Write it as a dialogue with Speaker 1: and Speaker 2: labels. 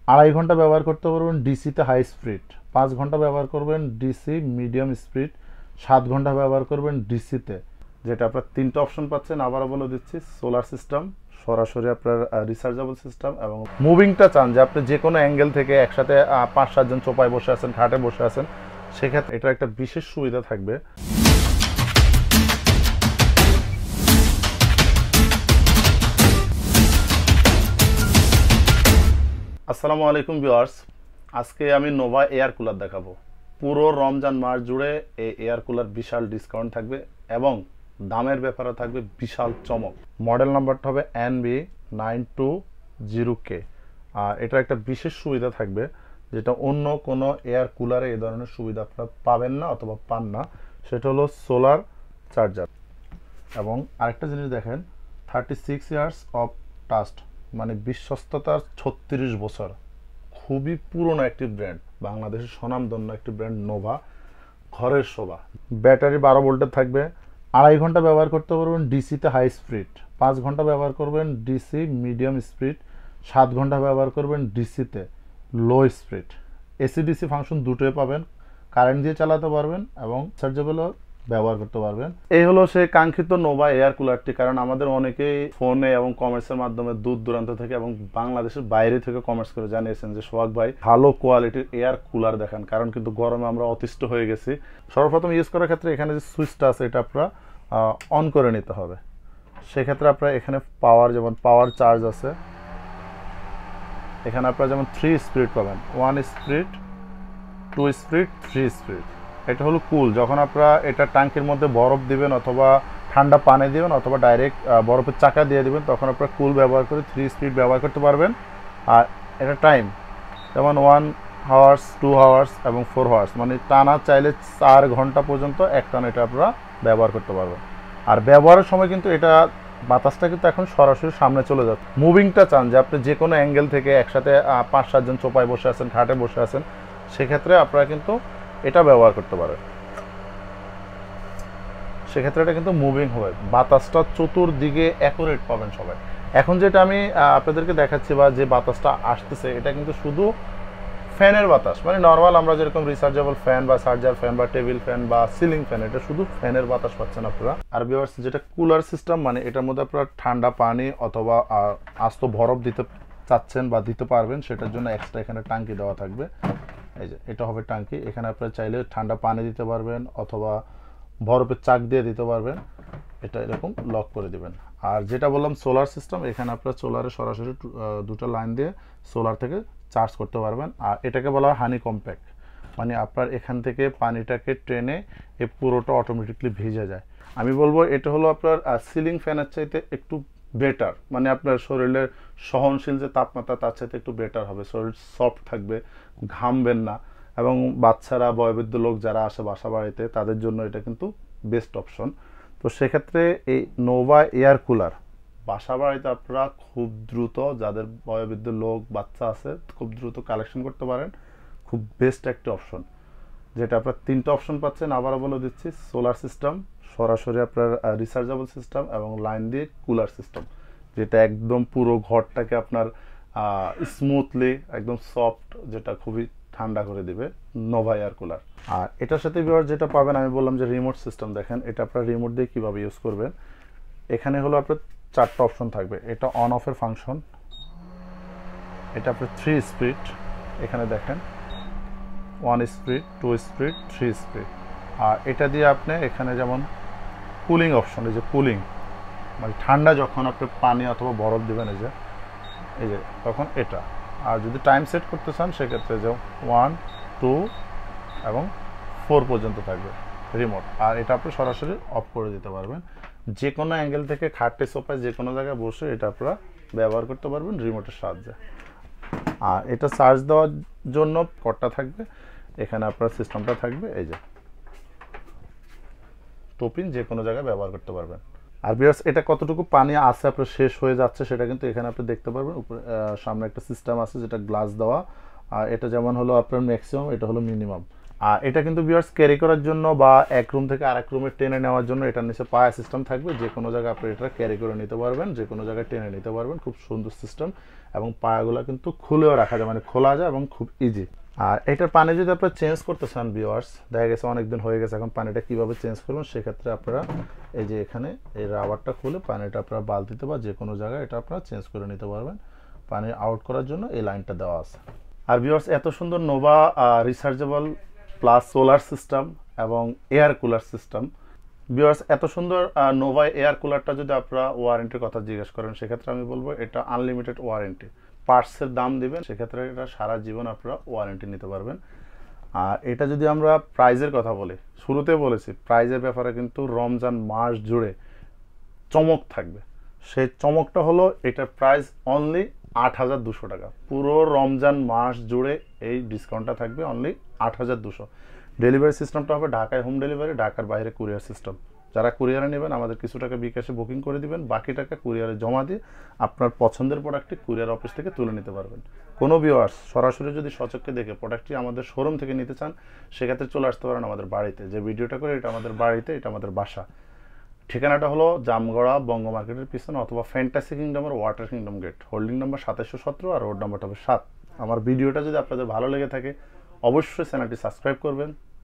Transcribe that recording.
Speaker 1: 2.5 ঘন্টা ব্যবহার করতে পারবেন ডিসিতে হাই স্পিড, 5 ঘন্টা ব্যবহার করবেন ডিসি মিডিয়াম স্পিড, 7 ঘন্টা ব্যবহার করবেন ডিসিতে। যেটা আপনার 3টে অপশন পাচ্ছেন। আবারও বলে দিচ্ছি, সোলার সিস্টেম, সরাসরি আপনার রিচার্জেবল সিস্টেম, এবং মুভিংটা চান যে আপনি যে কোনো অ্যাঙ্গেল থেকে একসাথে 5-7 জন চোপায় বসে আছেন, খাটে বসে আছেন, সেক্ষেত্রে এটা একটা বিশেষ সুবিধা থাকবে। আসসালামু আলাইকুম ভিউয়ার্স, আজকে আমি নোভা এয়ার কুলার দেখাবো। পুরো রমজান মাস জুড়ে এই এয়ার কুলার বিশাল ডিসকাউন্ট থাকবে এবং দামের ব্যাপারে থাকবে বিশাল চমক। মডেল নাম্বারটা হবে NB920K। আর এটা একটা বিশেষ সুবিধা থাকবে যেটা অন্য কোনো এয়ার কুলারে এই ধরনের সুবিধা আপনারা পাবেন না অথবা পান না। সেটা হলো সোলার চার্জার। এবং আরেকটা জিনিস দেখেন, 36 ইয়ার্স অফ ট্রাস্ট, মানে বিশ্বস্ততার 36 বছর। খুবই পুরনো একটি ব্র্যান্ড, বাংলাদেশের স্বনামধন্য একটি ব্র্যান্ড নোভা, ঘরের শোভা। ব্যাটারি 12 ভোল্টের থাকবে। 2.5 ঘন্টা ব্যবহার করতে পারবেন ডিসিতে হাই স্পিড, 5 ঘন্টা ব্যবহার করবেন ডিসি মিডিয়াম স্পিড, 7 ঘন্টা ব্যবহার করবেন ডিসিতে low speed. AC DC function দুটোই পাবেন, কারেন্ট দিয়ে চালাতে পারবেন এবং রিচার্জেবলও ব্যবহার করতে পারবেন। এই হলো সেই কাঙ্ক্ষিত নোভা এয়ার কুলারটি। কারণ আমাদের অনেকেই ফোনে এবং কমার্সের মাধ্যমে দূর দূরান্ত থেকে এবং বাংলাদেশের বাইরে থেকে কমার্স করে জানিয়েছেন যে সোহাগ ভাই ভালো কোয়ালিটির এয়ার কুলার দেখান, কারণ কিন্তু গরমে আমরা অতিষ্ঠ হয়ে গেছি। সর্বপ্রথম ইউজ করার ক্ষেত্রে এখানে যে সুইচটা আছে এটা আপনারা অন করে নিতে হবে। সেক্ষেত্রে আপনারা এখানে পাওয়ার, যেমন পাওয়ার চার্জ আছে, এখানে আপনারা যেমন 3 স্পিড পাবেন, 1 স্পিড, 2 স্পিড, 3 স্পিড। এটা হলো কুল। যখন আপনারা এটা ট্যাঙ্কের মধ্যে বরফ দিবেন অথবা ঠান্ডা পানি দিবেন অথবা ডাইরেক্ট বরফের চাকা দিয়ে দিবেন, তখন আপনারা কুল ব্যবহার করে 3 স্পিড ব্যবহার করতে পারবেন। আর এটা টাইম যেমন 1 আওয়ার্স, 2 আওয়ার্স এবং 4 আওয়ার্স, মানে টানা চাইলে 4 ঘন্টা পর্যন্ত একটানা এটা আপনারা ব্যবহার করতে পারবেন। আর ব্যবহারের সময় কিন্তু এটা বাতাসটা কিন্তু এখন সরাসরি সামনে চলে যাচ্ছে। মুভিংটা চান যে আপনি যে কোনো অ্যাঙ্গেল থেকে একসাথে 5-7 জন চোপায় বসে আছেন, খাটে বসে আছেন, সেক্ষেত্রে আপনারা কিন্তু এটা ব্যবহার করতে পারেন। সেক্ষেত্রে এটা কিন্তু মুভিং হবে, বাতাসটা চতুর্দিকে অ্যাকুরেট পাবেন সবাই। এখন যেটা আমি আপনাদেরকে দেখাচ্ছি বা যে বাতাসটা আসতেছে, এটা কিন্তু শুধু ফ্যানের বাতাস, মানে নর্মাল আমরা যেরকম রিচার্জেবল ফ্যান বা চার্জার ফ্যান বা টেবিল ফ্যান বা সিলিং ফ্যান, এটা শুধু ফ্যানের বাতাস পাচ্ছেন আপনারা। আর ভিউয়ার্স, যেটা কুলার সিস্টেম, মানে এটার মধ্যে আপনারা ঠান্ডা পানি অথবা আস্ত বরফ দিতে চাচ্ছেন বা দিতে পারবেন, সেটার জন্য এক্সট্রা এখানে টাঙ্কি দেওয়া থাকবে। এই যে এটা হবে টাঙ্কি, এখানে আপনারা চাইলে ঠান্ডা পানি দিতে পারবেন অথবা বরফের চাক দিয়ে দিতে পারবেন। এটা এরকম লক করে দিবেন। আর যেটা বললাম সোলার সিস্টেম, এখানে আপনারা সোলারে সরাসরি দুটো লাইন দিয়ে সোলার থেকে চার্জ করতে পারবেন। আর এটাকে বলা হয় হানি কম্প্যাক্ট, মানে আপনার এখান থেকে পানিটাকে ট্রেনে এই পুরোটা অটোমেটিকলি ভিজে যায়। আমি বলবো এটা হলো আপনার সিলিং ফ্যানের চাইতে একটু বেটার, মানে আপনার শরীরের সহনশীল যে তাপমাত্রা তার চাইতে একটু বেটার হবে। শরীর সফট থাকবে, ঘামবেন না, এবং বাচ্চারা, বয়োবৃদ্ধ লোক যারা আসে বাসা বাড়িতে, তাদের জন্য এটা কিন্তু বেস্ট অপশন। তো সেক্ষেত্রে এই নোভা এয়ার কুলার বাসা বাড়িতে আপনারা খুব দ্রুত, যাদের বয়োবৃদ্ধ লোক, বাচ্চা আছে, খুব দ্রুত কালেকশন করতে পারেন। খুব বেস্ট একটা অপশন, যেটা আপনার 3টে অপশন পাচ্ছেন। আবারও বলে দিচ্ছি, সোলার সিস্টেম, সরাসরি আপনার রিচার্জেবল সিস্টেম এবং লাইন দিয়ে কুলার সিস্টেম, যেটা একদম পুরো ঘরটাকে আপনার স্মুথলি একদম সফট, যেটা খুবই ঠান্ডা করে দিবে নোভা এয়ার কুলার। আর এটার সাথে ভিউয়ার যেটা পাবেন, আমি বললাম যে রিমোট সিস্টেম। দেখেন এটা আপনার রিমোট দিয়ে কীভাবে ইউজ করবেন। এখানে হলো আপনার 4টা অপশন থাকবে। এটা অন অফের ফাংশন, এটা আপনার 3 স্পিড, এখানে দেখেন 1 স্পিড, 2 স্পিড, 3 স্পিড। আর এটা দিয়ে আপনি এখানে যেমন কুলিং অপশন, এই যে কুলিং, মানে ঠান্ডা যখন আপনি পানি অথবা বরফ দেবেন, এই যে তখন এটা। আর যদি টাইম সেট করতে চান, সেক্ষেত্রে যে 1, 2 এবং 4 পর্যন্ত থাকবে রিমোট। আর এটা আপনি সরাসরি অফ করে দিতে পারবেন। যে কোনো অ্যাঙ্গেল থেকে খাটে সোফায় যে কোনো জায়গায় বসে এটা আপনারা ব্যবহার করতে পারবেন রিমোটের সাহায্যে। আর এটা চার্জ দেওয়ার জন্য কর্ডটা থাকবে, এখানে আপনার সিস্টেমটা থাকবে, এই যে টোপিন, যে কোনো জায়গায় ব্যবহার করতে পারবেন। আর ভিউয়ার্স, এটা কতটুকু পানি আছে আপনার শেষ হয়ে যাচ্ছে সেটা কিন্তু এখানে আপনি দেখতে পারবেন। উপরে সামনে একটা সিস্টেম আছে যেটা গ্লাস দেওয়া। আর এটা যেমন হলো আপনার ম্যাক্সিমাম, এটা হলো মিনিমাম। আর এটা কিন্তু ভিউয়ার্স ক্যারি করার জন্য বা এক রুম থেকে আরেক রুমে টেনে নেওয়ার জন্য এটার নিচে পায়া সিস্টেম থাকবে, যে কোনো জায়গায় আপনি এটা ক্যারি করে নিতে পারবেন, যে কোনো জায়গায় টেনে নিতে পারবেন, খুব সুন্দর সিস্টেম। এবং পায়াগুলো কিন্তু খুলেও রাখা যায়, মানে খোলা যায় এবং খুব ইজি। আর এটার পানি যদি আপনারা চেঞ্জ করতে চান ভিউয়ার্স, দেখা গেছে অনেকদিন হয়ে গেছে, এখন পানিটা কীভাবে চেঞ্জ করবেন, সেক্ষেত্রে আপনারা এই যে এখানে এই রাবারটা খুলে পানিটা আপনারা বালতিতে বা যে কোনো জায়গায় এটা আপনারা চেঞ্জ করে নিতে পারবেন। পানি আউট করার জন্য এই লাইনটা দেওয়া আছে। আর ভিউয়ার্স এত সুন্দর Nova rechargeable plus solar system এবং এয়ার কুলার সিস্টেম, ভিউয়ার্স এত সুন্দর নোভা এয়ার কুলারটা যদি আপনারা ওয়ারেন্টির কথা জিজ্ঞেস করেন, সেক্ষেত্রে আমি বলবো এটা আনলিমিটেড ওয়ারেন্টি। পার্টসের দাম দিবেন, সেক্ষেত্রে এটা সারা জীবন আপনারা ওয়ারেন্টি নিতে পারবেন। আর এটা যদি আমরা প্রাইজের কথা বলি, শুরুতে বলেছি প্রাইজের ব্যাপারে কিন্তু রমজান মাস জুড়ে চমক থাকবে। সেই চমকটা হলো এটার প্রাইস অনলি ৮,২০০ টাকা। পুরো রমজান মাস জুড়ে এই ডিসকাউন্টটা থাকবে অনলি ৮,২০০। ডেলিভারি সিস্টেমটা হবে ঢাকায় হোম ডেলিভারি, ঢাকার বাইরে কুরিয়ার সিস্টেম। যারা কুরিয়ারে নেবেন আমাদের কিছু টাকা বিকাশে বুকিং করে দিবেন, বাকি টাকা কুরিয়ারে জমা দিয়ে আপনার পছন্দের প্রোডাক্টটি কুরিয়ার অফিস থেকে তুলে নিতে পারবেন। কোনো ভিউয়ার্স সরাসরি যদি সচক্ষে দেখে প্রোডাক্টটি আমাদের শোরুম থেকে নিতে চান, সেক্ষেত্রে চলে আসতে পারেন আমাদের বাড়িতে। যে ভিডিওটা করে এটা আমাদের বাড়িতে, এটা আমাদের বাসা। ঠিকানাটা হলো জামগড়া বঙ্গ মার্কেটের পিছনে, অথবা ফ্যান্টাসি কিংডমের water kingdom gate, holding number ২৭১৭ আর রোড নাম্বারটা হবে ৭। আমার ভিডিওটা যদি আপনাদের ভালো লেগে থাকে অবশ্যই চ্যানেলটি সাবস্ক্রাইব করবেন।